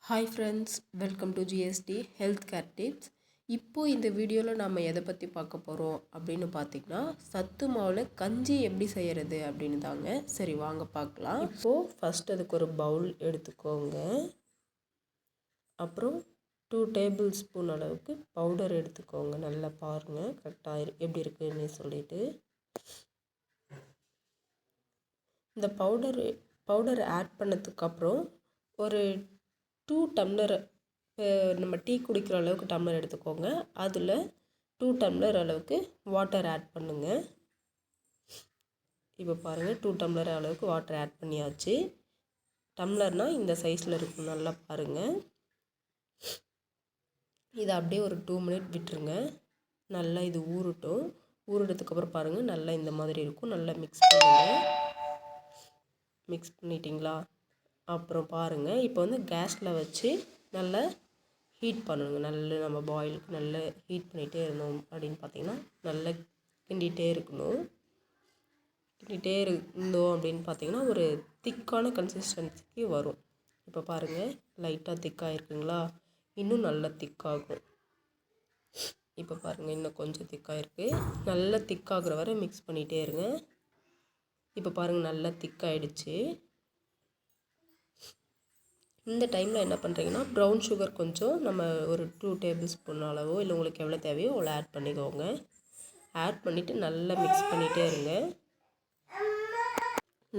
Hi friends, welcome to GST health care tips. இப்போது இந்த வீடியோவில் நம்ம எதை பற்றி பார்க்க போகிறோம் அப்படின்னு பார்த்திங்கன்னா, சத்து மாவில் கஞ்சி எப்படி செய்கிறது அப்படின்னு தாங்க. சரி வாங்க பார்க்கலாம். இப்போது ஃபஸ்ட் அதுக்கு ஒரு பவுல் எடுத்துக்கோங்க. அப்புறம் 2 டேபிள் ஸ்பூன் அளவுக்கு பவுடர் எடுத்துக்கோங்க. நல்லா பாருங்கள் கரெக்டாக எப்படி இருக்குன்னு சொல்லிட்டு. இந்த பவுடர் ஆட் பண்ணதுக்கப்புறம் ஒரு 2 டம்ளர் நம்ம டீ குடிக்கிற அளவுக்கு டம்ளர் எடுத்துக்கோங்க. அதில் 2 டம்ளர் அளவுக்கு வாட்டர் ஆட் பண்ணுங்கள். இப்போ பாருங்கள் 2 டம்ளர் அளவுக்கு வாட்டர் ஆட் பண்ணியாச்சு. டம்ளர்னால் இந்த சைஸில் இருக்கும். நல்லா பாருங்கள். இதை அப்படியே ஒரு 2 மினிட் விட்டுருங்க. நல்லா இது ஊறட்டும். ஊறினதுக்கப்புறம் பாருங்கள் நல்லா இந்த மாதிரி இருக்கும். நல்லா மிக்ஸ் பண்ணுங்கள். மிக்ஸ் பண்ணிட்டீங்களா? அப்புறம் பாருங்கள், இப்போ வந்து கேஸில் வச்சு நல்லா ஹீட் பண்ணணுங்க. நல்லா நம்ம பாயிலுக்கு நல்லா ஹீட் பண்ணிகிட்டே இருந்தோம் அப்படின்னு பார்த்திங்கன்னா நல்லா கிண்டிகிட்டே இருக்கணும். கிண்டிகிட்டே இருந்தோம் அப்படின்னு பார்த்திங்கன்னா ஒரு திக்கான கன்சிஸ்டன்சிக்கு வரும். இப்போ பாருங்கள் லைட்டாக திக்காக இருக்குங்களா? இன்னும் நல்லா திக்காகும். இப்போ பாருங்கள் இன்னும் கொஞ்சம் திக்காக இருக்குது. நல்லா திக்காகிற வரை மிக்ஸ் பண்ணிகிட்டே இருங்க. இப்போ பாருங்கள் நல்லா திக்காயிடுச்சு. இந்த டைமில் என்ன பண்ணுறீங்கன்னா, ப்ரௌன் சுகர் கொஞ்சம் நம்ம ஒரு 2 டேபிள் ஸ்பூன் அளவோ இல்லை உங்களுக்கு எவ்வளோ தேவையோ அவ்வளோ ஆட் பண்ணிக்கோங்க. ஆட் பண்ணிவிட்டு நல்லா மிக்ஸ் பண்ணிகிட்டே இருங்க.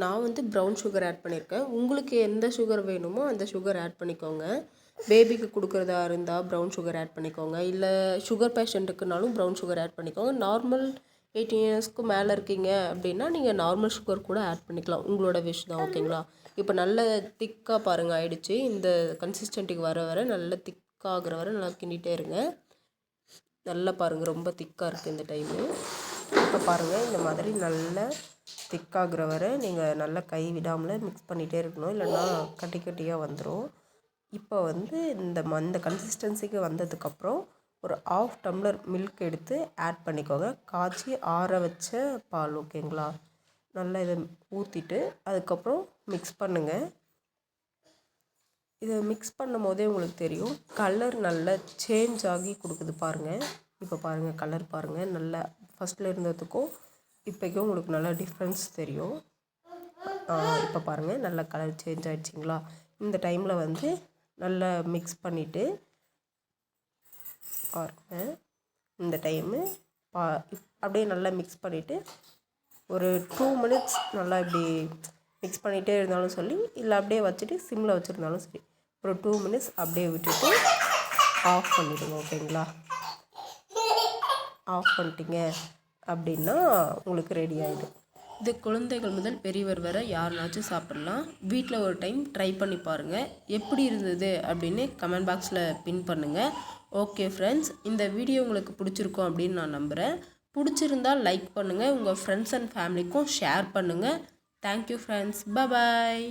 நான் வந்து ப்ரௌன் சுகர் ஆட் பண்ணியிருக்கேன். உங்களுக்கு எந்த சுகர் வேணுமோ அந்த சுகர் ஆட் பண்ணிக்கோங்க. பேபிக்கு கொடுக்குறதா இருந்தால் ப்ரௌன் சுகர் ஆட் பண்ணிக்கோங்க. இல்லை சுகர் பேஷண்ட்டுக்குனாலும் ப்ரௌன் சுகர் ஆட் பண்ணிக்கோங்க. நார்மல் 18 இயர்ஸ்க்கு மேலே இருக்கீங்க அப்படின்னா நீங்கள் நார்மல் சுகர் கூட ஆட் பண்ணிக்கலாம். உங்களோட விஷ் தான். ஓகேங்களா? இப்போ நல்ல திக்காக பாருங்கள் ஆயிடுச்சு. இந்த கன்சிஸ்டன்ட்டுக்கு வர வர நல்ல திக்காகிற வரை நல்லா கிண்டிகிட்டே இருங்க. நல்லா பாருங்கள் ரொம்ப திக்காக இருக்குது இந்த டைமு. இப்போ பாருங்கள் இந்த மாதிரி நல்ல திக்காகிற வரை நீங்கள் நல்லா கை விடாமல் மிக்ஸ் பண்ணிகிட்டே இருக்கணும். இல்லைன்னா கட்டி கட்டியாக வந்துடும். இப்போ வந்து இந்த கன்சிஸ்டன்சிக்கு வந்ததுக்கப்புறம் ஒரு 1/2 டம்ளர் மில்க் எடுத்து ஆட் பண்ணிக்கோங்க. காய்ச்சி ஆற வச்ச பால். ஓகேங்களா? நல்லா இதை ஊற்றிட்டு அதுக்கப்புறம் மிக்ஸ் பண்ணுங்கள். இதை மிக்ஸ் பண்ணும் போதே உங்களுக்கு தெரியும் கலர் நல்லா சேஞ்ச் ஆகி கொடுக்குது பாருங்கள். இப்போ பாருங்கள் கலர் பாருங்கள். நல்லா ஃபஸ்ட்டில் இருந்ததுக்கும் இப்போக்கும் உங்களுக்கு நல்லா டிஃப்ரென்ஸ் தெரியும். இப்போ பாருங்கள் நல்லா கலர் சேஞ்ச் ஆகிடுச்சிங்களா? இந்த டைமில் வந்து நல்லா மிக்ஸ் பண்ணிவிட்டு பாருங்கள். இந்த டைமு அப்படியே நல்லா மிக்ஸ் பண்ணிவிட்டு ஒரு 2 மினிட்ஸ் நல்லா இப்படி மிக்ஸ் பண்ணிகிட்டே இருந்தாலும் சரி, இல்லை அப்படியே வச்சுட்டு சிம்மில் வச்சுருந்தாலும் சரி, ஒரு 2 மினிட்ஸ் அப்படியே விட்டுட்டு ஆஃப் பண்ணிவிடுங்க. ஓகேங்களா? ஆஃப் பண்ணிட்டீங்க அப்படின்னா உங்களுக்கு ரெடி ஆகிடும். இது குழந்தைகள் முதல் பெரியவர் வரை யாருனாச்சும் சாப்பிட்லாம். வீட்டில் ஒரு டைம் ட்ரை பண்ணி பாருங்கள். எப்படி இருந்தது அப்படின்னு கமெண்ட் பாக்ஸில் பின் பண்ணுங்கள். ஓகே ஃப்ரெண்ட்ஸ், இந்த வீடியோ உங்களுக்கு பிடிச்சிருக்கும் அப்படின்னு நான் நம்புகிறேன். பிடிச்சிருந்தால் லைக் பண்ணுங்கள். உங்கள் ஃப்ரெண்ட்ஸ் அண்ட் ஃபேமிலிக்கும் ஷேர் பண்ணுங்கள். Thank you friends. பாய்.